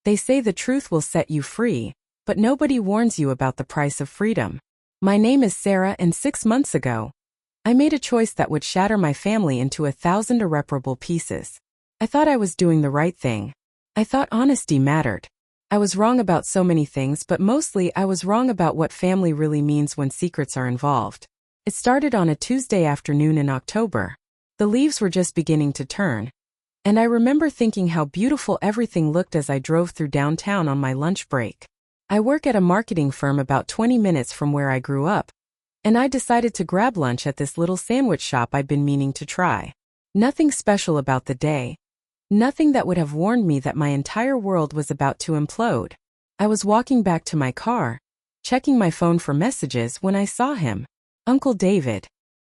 They say the truth will set you free, but nobody warns you about the price of freedom. My name is Sarah, and 6 months ago, I made a choice that would shatter my family into 1,000 irreparable pieces. I thought I was doing the right thing. I thought honesty mattered. I was wrong about so many things, but mostly I was wrong about what family really means when secrets are involved. It started on a Tuesday afternoon in October. The leaves were just beginning to turn, and I remember thinking how beautiful everything looked as I drove through downtown on my lunch break. I work at a marketing firm about 20 minutes from where I grew up, and I decided to grab lunch at this little sandwich shop I'd been meaning to try. Nothing special about the day. Nothing that would have warned me that my entire world was about to implode. I was walking back to my car, checking my phone for messages when I saw him. Uncle David.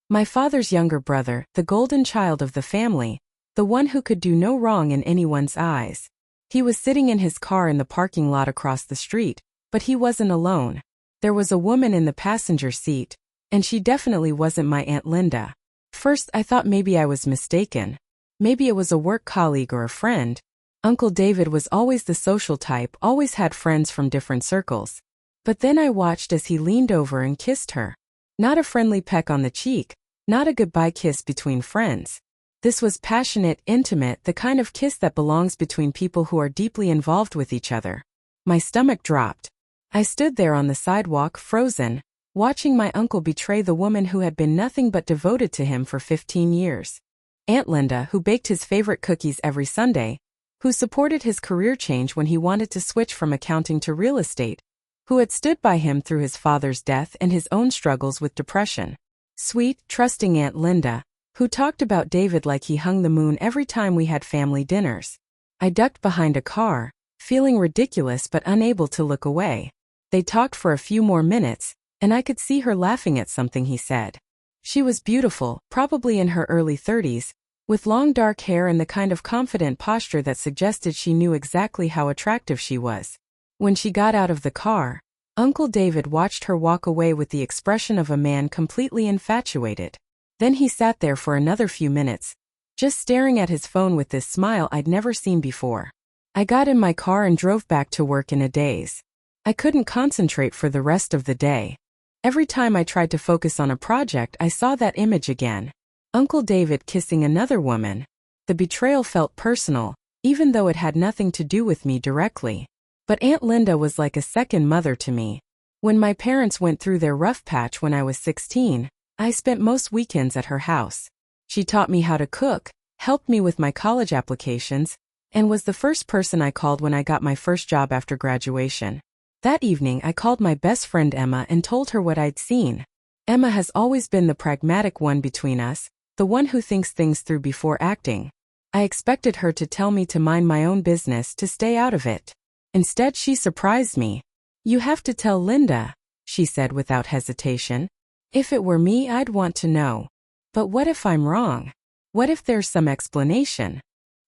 My father's younger brother, the golden child of the family, the one who could do no wrong in anyone's eyes. He was sitting in his car in the parking lot across the street, but he wasn't alone. There was a woman in the passenger seat, and she definitely wasn't my Aunt Linda. First, I thought maybe I was mistaken. Maybe it was a work colleague or a friend. Uncle David was always the social type, always had friends from different circles. But then I watched as he leaned over and kissed her. Not a friendly peck on the cheek, not a goodbye kiss between friends. This was passionate, intimate, the kind of kiss that belongs between people who are deeply involved with each other. My stomach dropped. I stood there on the sidewalk, frozen, watching my uncle betray the woman who had been nothing but devoted to him for 15 years. Aunt Linda, who baked his favorite cookies every Sunday, who supported his career change when he wanted to switch from accounting to real estate, who had stood by him through his father's death and his own struggles with depression. Sweet, trusting Aunt Linda, who talked about David like he hung the moon every time we had family dinners. I ducked behind a car, feeling ridiculous but unable to look away. They talked for a few more minutes, and I could see her laughing at something he said. She was beautiful, probably in her early 30s, with long dark hair and the kind of confident posture that suggested she knew exactly how attractive she was. When she got out of the car, Uncle David watched her walk away with the expression of a man completely infatuated. Then he sat there for another few minutes, just staring at his phone with this smile I'd never seen before. I got in my car and drove back to work in a daze. I couldn't concentrate for the rest of the day. Every time I tried to focus on a project, I saw that image again. Uncle David kissing another woman. The betrayal felt personal, even though it had nothing to do with me directly. But Aunt Linda was like a second mother to me. When my parents went through their rough patch when I was 16, I spent most weekends at her house. She taught me how to cook, helped me with my college applications, and was the first person I called when I got my first job after graduation. That evening I called my best friend Emma and told her what I'd seen. Emma has always been the pragmatic one between us, the one who thinks things through before acting. I expected her to tell me to mind my own business, to stay out of it. Instead, she surprised me. "You have to tell Linda," she said without hesitation. "If it were me, I'd want to know. But what if I'm wrong? What if there's some explanation?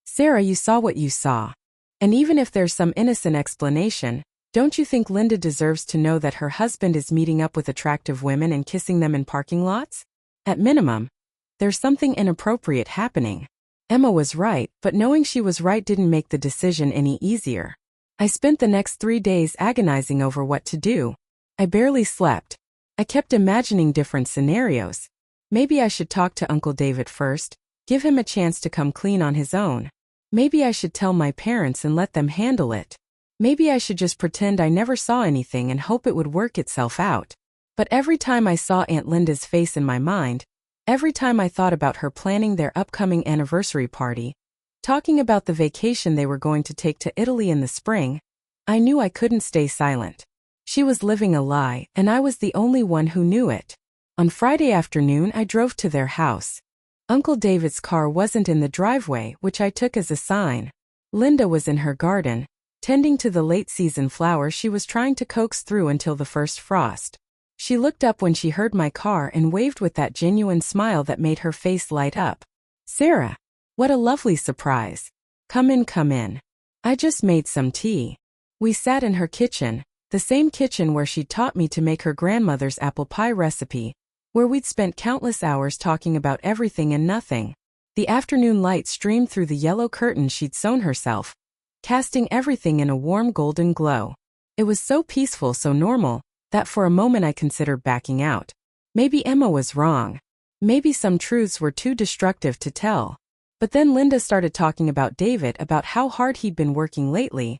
Sarah, you saw what you saw. And even if there's some innocent explanation, don't you think Linda deserves to know that her husband is meeting up with attractive women and kissing them in parking lots? At minimum, there's something inappropriate happening." Emma was right, but knowing she was right didn't make the decision any easier. I spent the next 3 days agonizing over what to do. I barely slept. I kept imagining different scenarios. Maybe I should talk to Uncle David first, give him a chance to come clean on his own. Maybe I should tell my parents and let them handle it. Maybe I should just pretend I never saw anything and hope it would work itself out. But every time I saw Aunt Linda's face in my mind, every time I thought about her planning their upcoming anniversary party, talking about the vacation they were going to take to Italy in the spring, I knew I couldn't stay silent. She was living a lie, and I was the only one who knew it. On Friday afternoon, I drove to their house. Uncle David's car wasn't in the driveway, which I took as a sign. Linda was in her garden, tending to the late-season flowers she was trying to coax through until the first frost. She looked up when she heard my car and waved with that genuine smile that made her face light up. "Sarah, what a lovely surprise. Come in, come in. I just made some tea." We sat in her kitchen, the same kitchen where she'd taught me to make her grandmother's apple pie recipe, where we'd spent countless hours talking about everything and nothing. The afternoon light streamed through the yellow curtain she'd sewn herself, casting everything in a warm golden glow. It was so peaceful, so normal, that for a moment I considered backing out. Maybe Emma was wrong. Maybe some truths were too destructive to tell. But then Linda started talking about David, about how hard he'd been working lately,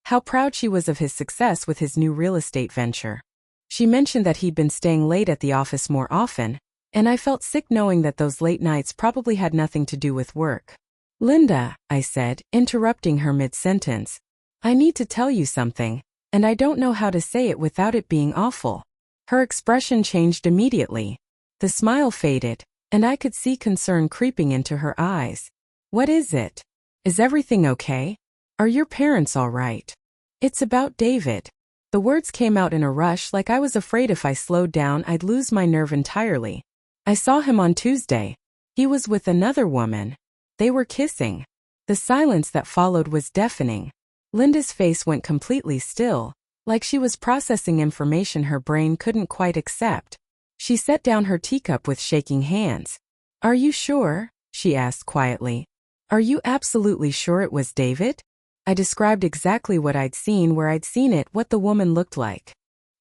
how proud she was of his success with his new real estate venture. She mentioned that he'd been staying late at the office more often, and I felt sick knowing that those late nights probably had nothing to do with work. "Linda," I said, interrupting her mid-sentence, "I need to tell you something, and I don't know how to say it without it being awful." Her expression changed immediately. The smile faded, and I could see concern creeping into her eyes. "What is it? Is everything okay? Are your parents all right?" "It's about David." The words came out in a rush, like I was afraid if I slowed down I'd lose my nerve entirely. "I saw him on Tuesday. He was with another woman. They were kissing." The silence that followed was deafening. Linda's face went completely still, like she was processing information her brain couldn't quite accept. She set down her teacup with shaking hands. "Are you sure?" she asked quietly. "Are you absolutely sure it was David?" I described exactly what I'd seen, where I'd seen it, what the woman looked like.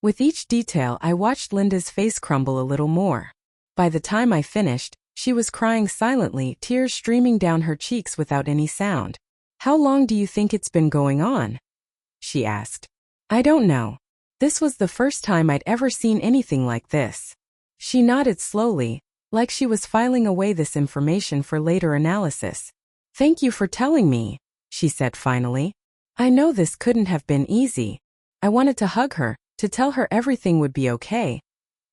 With each detail, I watched Linda's face crumble a little more. By the time I finished, she was crying silently, tears streaming down her cheeks without any sound. "How long do you think it's been going on?" she asked. "I don't know. This was the first time I'd ever seen anything like this." She nodded slowly, like she was filing away this information for later analysis. "Thank you for telling me," she said finally. "I know this couldn't have been easy." I wanted to hug her, to tell her everything would be okay,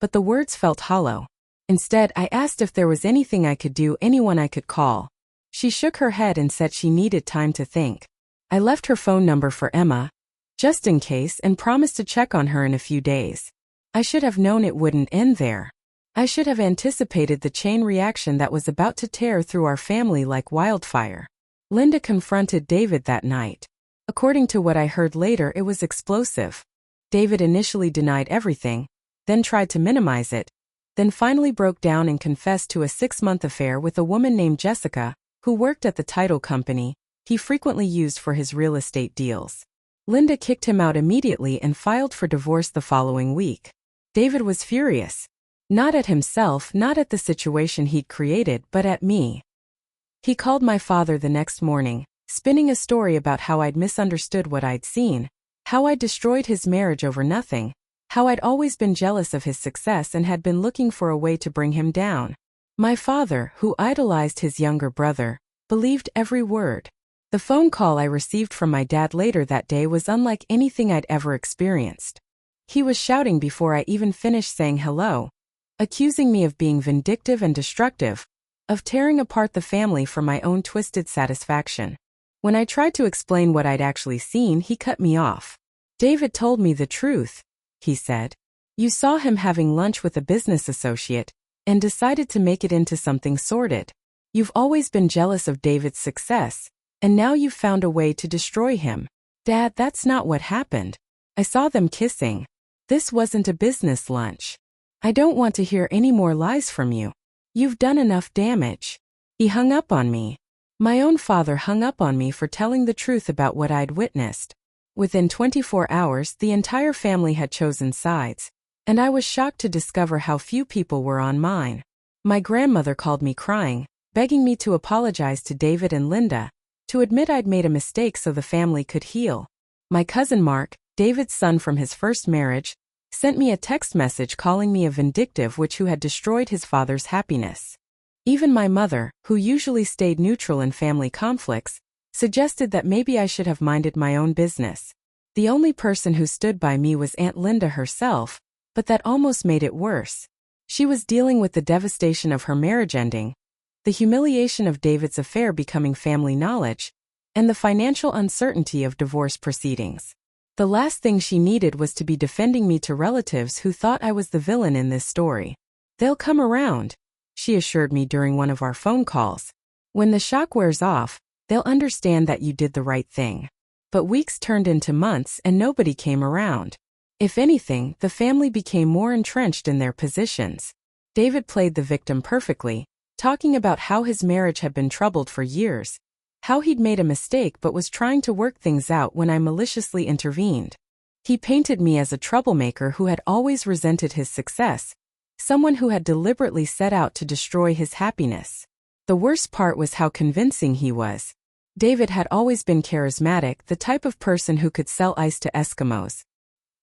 but the words felt hollow. Instead, I asked if there was anything I could do, anyone I could call. She shook her head and said she needed time to think. I left her phone number for Emma, just in case, and promised to check on her in a few days. I should have known it wouldn't end there. I should have anticipated the chain reaction that was about to tear through our family like wildfire. Linda confronted David that night. According to what I heard later, it was explosive. David initially denied everything, then tried to minimize it, then finally broke down and confessed to a 6-month affair with a woman named Jessica, who worked at the title company he frequently used for his real estate deals. Linda kicked him out immediately and filed for divorce the following week. David was furious. Not at himself, not at the situation he'd created, but at me. He called my father the next morning, spinning a story about how I'd misunderstood what I'd seen, how I'd destroyed his marriage over nothing, how I'd always been jealous of his success and had been looking for a way to bring him down. My father, who idolized his younger brother, believed every word. The phone call I received from my dad later that day was unlike anything I'd ever experienced. He was shouting before I even finished saying hello, accusing me of being vindictive and destructive, of tearing apart the family for my own twisted satisfaction. When I tried to explain what I'd actually seen, he cut me off. "David told me the truth," he said. "You saw him having lunch with a business associate and decided to make it into something sordid. You've always been jealous of David's success, and now you've found a way to destroy him." "Dad, that's not what happened. I saw them kissing. This wasn't a business lunch. I don't want to hear any more lies from you. You've done enough damage." He hung up on me. My own father hung up on me for telling the truth about what I'd witnessed. Within 24 hours, the entire family had chosen sides, and I was shocked to discover how few people were on mine. My grandmother called me crying, begging me to apologize to David and Linda, to admit I'd made a mistake so the family could heal. My cousin Mark, David's son from his first marriage, sent me a text message calling me a vindictive witch who had destroyed his father's happiness. Even my mother, who usually stayed neutral in family conflicts, suggested that maybe I should have minded my own business. The only person who stood by me was Aunt Linda herself, but that almost made it worse. She was dealing with the devastation of her marriage ending, the humiliation of David's affair becoming family knowledge, and the financial uncertainty of divorce proceedings. The last thing she needed was to be defending me to relatives who thought I was the villain in this story. "They'll come around," she assured me during one of our phone calls. "When the shock wears off, they'll understand that you did the right thing." But weeks turned into months and nobody came around. If anything, the family became more entrenched in their positions. David played the victim perfectly, talking about how his marriage had been troubled for years, how he'd made a mistake but was trying to work things out when I maliciously intervened. He painted me as a troublemaker who had always resented his success, someone who had deliberately set out to destroy his happiness. The worst part was how convincing he was. David had always been charismatic, the type of person who could sell ice to Eskimos.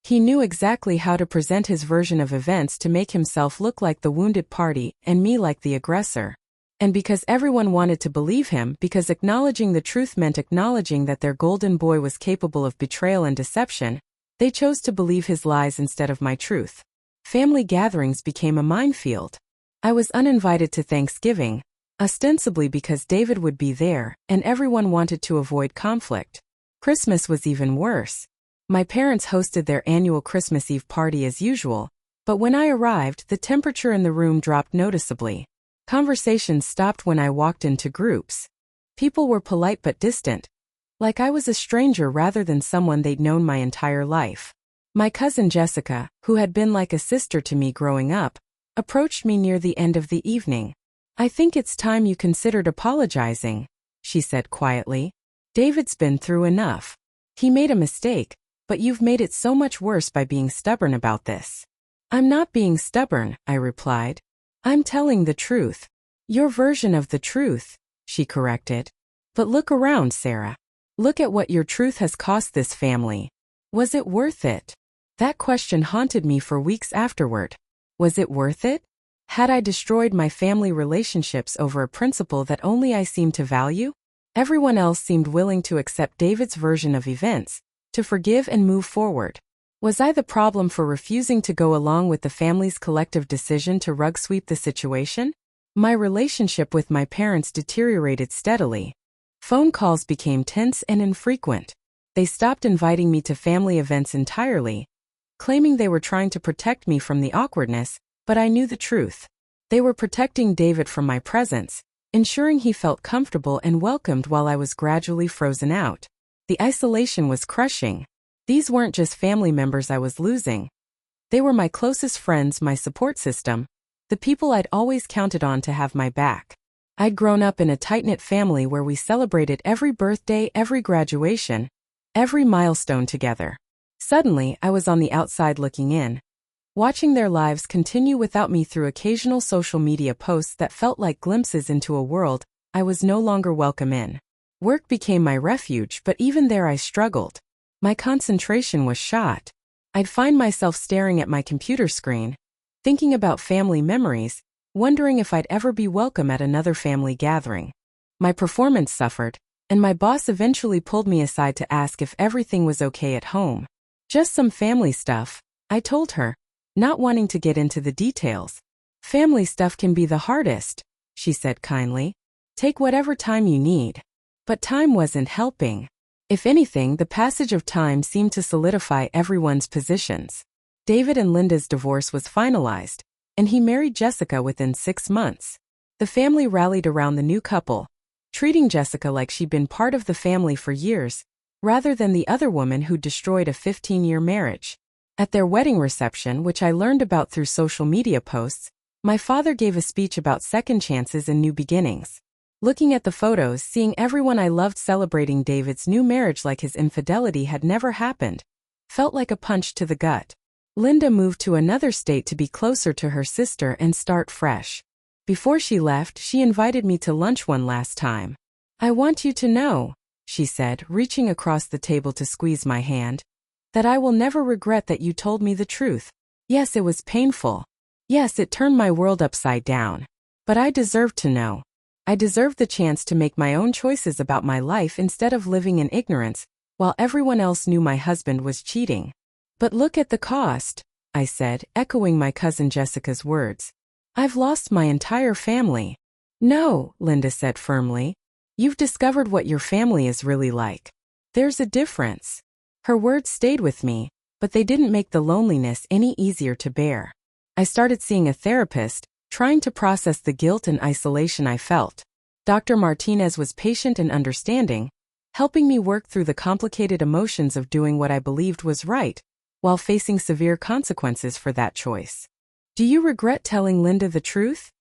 He knew exactly how to present his version of events to make himself look like the wounded party and me like the aggressor. And because everyone wanted to believe him, because acknowledging the truth meant acknowledging that their golden boy was capable of betrayal and deception, they chose to believe his lies instead of my truth. Family gatherings became a minefield. I was uninvited to Thanksgiving, ostensibly because David would be there, and everyone wanted to avoid conflict. Christmas was even worse. My parents hosted their annual Christmas Eve party as usual, but when I arrived, the temperature in the room dropped noticeably. Conversations stopped when I walked into groups. People were polite but distant, like I was a stranger rather than someone they'd known my entire life. My cousin Jessica, who had been like a sister to me growing up, approached me near the end of the evening. "I think it's time you considered apologizing," she said quietly. "David's been through enough. He made a mistake, but you've made it so much worse by being stubborn about this." "I'm not being stubborn," I replied. "I'm telling the truth." "Your version of the truth," she corrected. "But look around, Sarah. Look at what your truth has cost this family. Was it worth it?" That question haunted me for weeks afterward. Was it worth it? Had I destroyed my family relationships over a principle that only I seemed to value? Everyone else seemed willing to accept David's version of events, to forgive and move forward. Was I the problem for refusing to go along with the family's collective decision to rug sweep the situation? My relationship with my parents deteriorated steadily. Phone calls became tense and infrequent. They stopped inviting me to family events entirely, claiming they were trying to protect me from the awkwardness, but I knew the truth. They were protecting David from my presence, ensuring he felt comfortable and welcomed while I was gradually frozen out. The isolation was crushing. These weren't just family members I was losing. They were my closest friends, my support system, the people I'd always counted on to have my back. I'd grown up in a tight-knit family where we celebrated every birthday, every graduation, every milestone together. Suddenly, I was on the outside looking in, watching their lives continue without me through occasional social media posts that felt like glimpses into a world I was no longer welcome in. Work became my refuge, but even there I struggled. My concentration was shot. I'd find myself staring at my computer screen, thinking about family memories, wondering if I'd ever be welcome at another family gathering. My performance suffered, and my boss eventually pulled me aside to ask if everything was okay at home. "Just some family stuff," I told her, not wanting to get into the details. "Family stuff can be the hardest," she said kindly. "Take whatever time you need." But time wasn't helping. If anything, the passage of time seemed to solidify everyone's positions. David and Linda's divorce was finalized, and he married Jessica within 6 months. The family rallied around the new couple, treating Jessica like she'd been part of the family for years, rather than the other woman who destroyed a 15-year marriage. At their wedding reception, which I learned about through social media posts, my father gave a speech about second chances and new beginnings. Looking at the photos, seeing everyone I loved celebrating David's new marriage like his infidelity had never happened, felt like a punch to the gut. Linda moved to another state to be closer to her sister and start fresh. Before she left, she invited me to lunch one last time. "I want you to know," she said, reaching across the table to squeeze my hand, "that I will never regret that you told me the truth. Yes, it was painful. Yes, it turned my world upside down. But I deserved to know. I deserved the chance to make my own choices about my life instead of living in ignorance, while everyone else knew my husband was cheating." "But look at the cost," I said, echoing my cousin Jessica's words. "I've lost my entire family." "No," Linda said firmly. "You've discovered what your family is really like. There's a difference." Her words stayed with me, but they didn't make the loneliness any easier to bear. I started seeing a therapist, trying to process the guilt and isolation I felt. Dr. Martinez was patient and understanding, helping me work through the complicated emotions of doing what I believed was right, while facing severe consequences for that choice. "Do you regret telling Linda the truth?"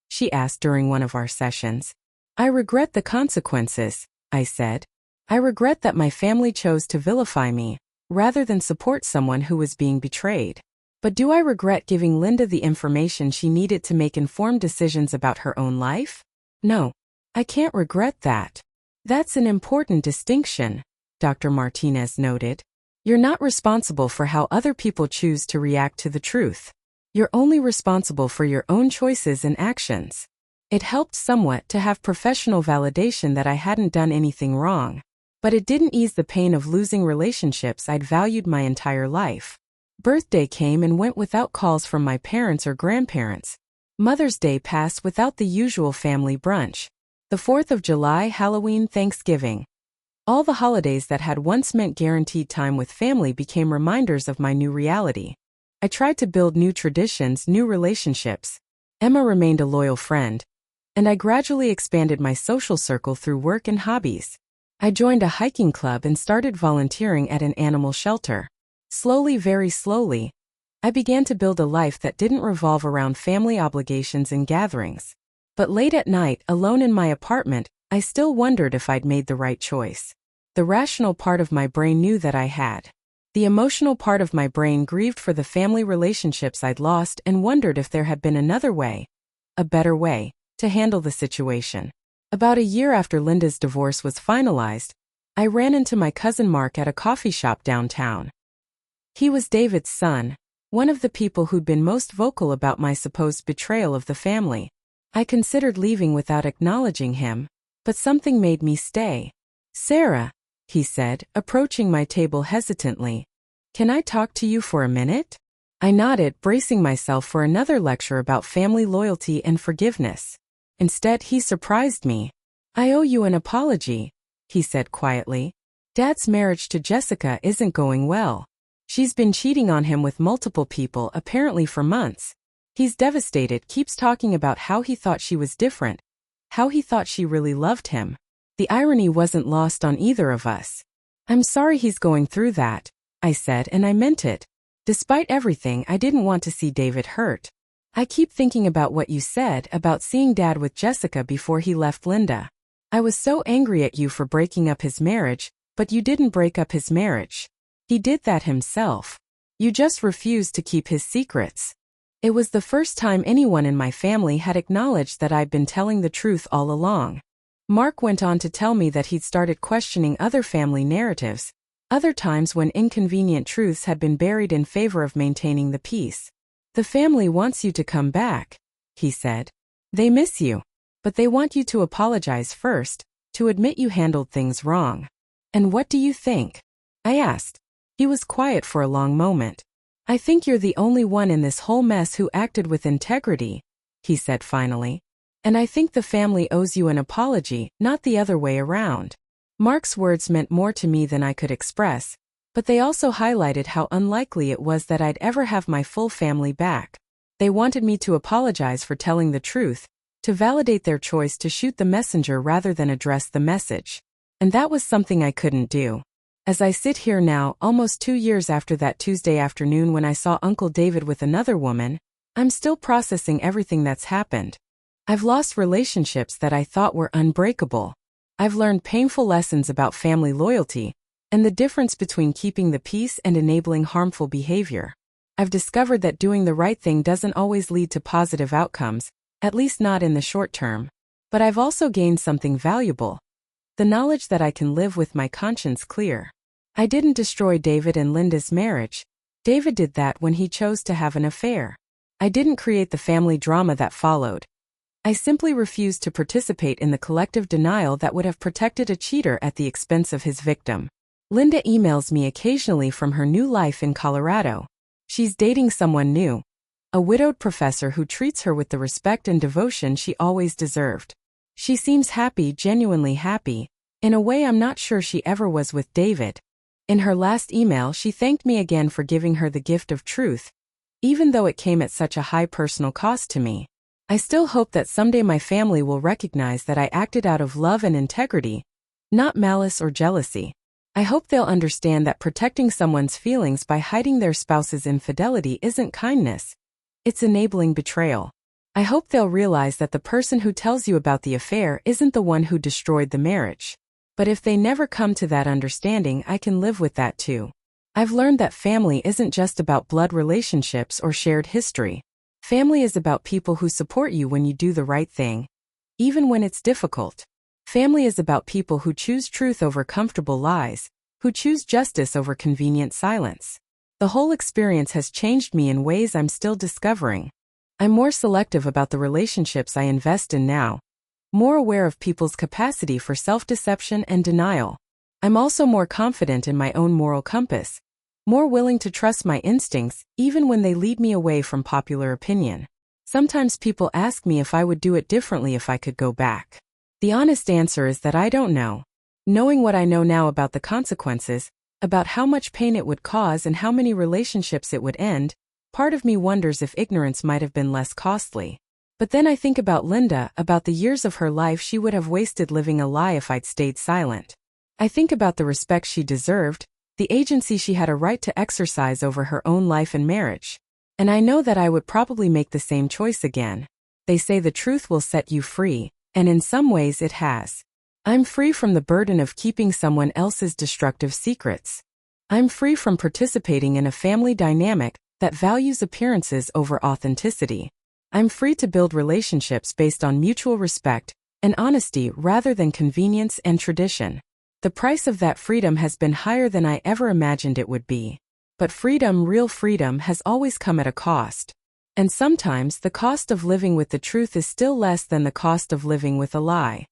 she asked during one of our sessions. "I regret the consequences," I said. I regret that my family chose to vilify me, rather than support someone who was being betrayed. But do I regret giving Linda the information she needed to make informed decisions about her own life? No, I can't regret that. That's an important distinction, Dr. Martinez noted. You're not responsible for how other people choose to react to the truth. You're only responsible for your own choices and actions. It helped somewhat to have professional validation that I hadn't done anything wrong, but it didn't ease the pain of losing relationships I'd valued my entire life. Birthday came and went without calls from my parents or grandparents. Mother's Day passed without the usual family brunch. The 4th of July, Halloween, Thanksgiving. All the holidays that had once meant guaranteed time with family became reminders of my new reality. I tried to build new traditions, new relationships. Emma remained a loyal friend, and I gradually expanded my social circle through work and hobbies. I joined a hiking club and started volunteering at an animal shelter. Slowly, very slowly, I began to build a life that didn't revolve around family obligations and gatherings. But late at night, alone in my apartment, I still wondered if I'd made the right choice. The rational part of my brain knew that I had. The emotional part of my brain grieved for the family relationships I'd lost and wondered if there had been another way, a better way, to handle the situation. About a year after Linda's divorce was finalized, I ran into my cousin Mark at a coffee shop downtown. He was David's son, one of the people who'd been most vocal about my supposed betrayal of the family. I considered leaving without acknowledging him, but something made me stay. "Sarah," he said, approaching my table hesitantly, "can I talk to you for a minute?" I nodded, bracing myself for another lecture about family loyalty and forgiveness. Instead, he surprised me. "I owe you an apology," he said quietly. "Dad's marriage to Jessica isn't going well. She's been cheating on him with multiple people, apparently for months. He's devastated, keeps talking about how he thought she was different, how he thought she really loved him. The irony wasn't lost on either of us." "I'm sorry he's going through that," I said, and I meant it. Despite everything, I didn't want to see David hurt. "I keep thinking about what you said about seeing Dad with Jessica before he left Linda. I was so angry at you for breaking up his marriage, but you didn't break up his marriage. He did that himself. You just refused to keep his secrets." It was the first time anyone in my family had acknowledged that I'd been telling the truth all along. Mark went on to tell me that he'd started questioning other family narratives, other times when inconvenient truths had been buried in favor of maintaining the peace. "The family wants you to come back," he said. "They miss you, but they want you to apologize first, to admit you handled things wrong." "And what do you think?" I asked. He was quiet for a long moment. "I think you're the only one in this whole mess who acted with integrity," he said finally. "And I think the family owes you an apology, not the other way around." Mark's words meant more to me than I could express, but they also highlighted how unlikely it was that I'd ever have my full family back. They wanted me to apologize for telling the truth, to validate their choice to shoot the messenger rather than address the message. And that was something I couldn't do. As I sit here now, almost 2 years after that Tuesday afternoon when I saw Uncle David with another woman, I'm still processing everything that's happened. I've lost relationships that I thought were unbreakable. I've learned painful lessons about family loyalty and the difference between keeping the peace and enabling harmful behavior. I've discovered that doing the right thing doesn't always lead to positive outcomes, at least not in the short term. But I've also gained something valuable: the knowledge that I can live with my conscience clear. I didn't destroy David and Linda's marriage. David did that when he chose to have an affair. I didn't create the family drama that followed. I simply refused to participate in the collective denial that would have protected a cheater at the expense of his victim. Linda emails me occasionally from her new life in Colorado. She's dating someone new, a widowed professor who treats her with the respect and devotion she always deserved. She seems happy, genuinely happy, in a way I'm not sure she ever was with David. In her last email, she thanked me again for giving her the gift of truth, even though it came at such a high personal cost to me. I still hope that someday my family will recognize that I acted out of love and integrity, not malice or jealousy. I hope they'll understand that protecting someone's feelings by hiding their spouse's infidelity isn't kindness. It's enabling betrayal. I hope they'll realize that the person who tells you about the affair isn't the one who destroyed the marriage. But if they never come to that understanding, I can live with that too. I've learned that family isn't just about blood relationships or shared history. Family is about people who support you when you do the right thing, even when it's difficult. Family is about people who choose truth over comfortable lies, who choose justice over convenient silence. The whole experience has changed me in ways I'm still discovering. I'm more selective about the relationships I invest in now, more aware of people's capacity for self-deception and denial. I'm also more confident in my own moral compass, more willing to trust my instincts even when they lead me away from popular opinion. Sometimes people ask me if I would do it differently if I could go back. The honest answer is that I don't know. Knowing what I know now about the consequences, about how much pain it would cause and how many relationships it would end, part of me wonders if ignorance might have been less costly. But then I think about Linda, about the years of her life she would have wasted living a lie if I'd stayed silent. I think about the respect she deserved, the agency she had a right to exercise over her own life and marriage. And I know that I would probably make the same choice again. They say the truth will set you free, and in some ways it has. I'm free from the burden of keeping someone else's destructive secrets. I'm free from participating in a family dynamic that values appearances over authenticity. I'm free to build relationships based on mutual respect and honesty rather than convenience and tradition. The price of that freedom has been higher than I ever imagined it would be. But freedom, real freedom, has always come at a cost. And sometimes the cost of living with the truth is still less than the cost of living with a lie.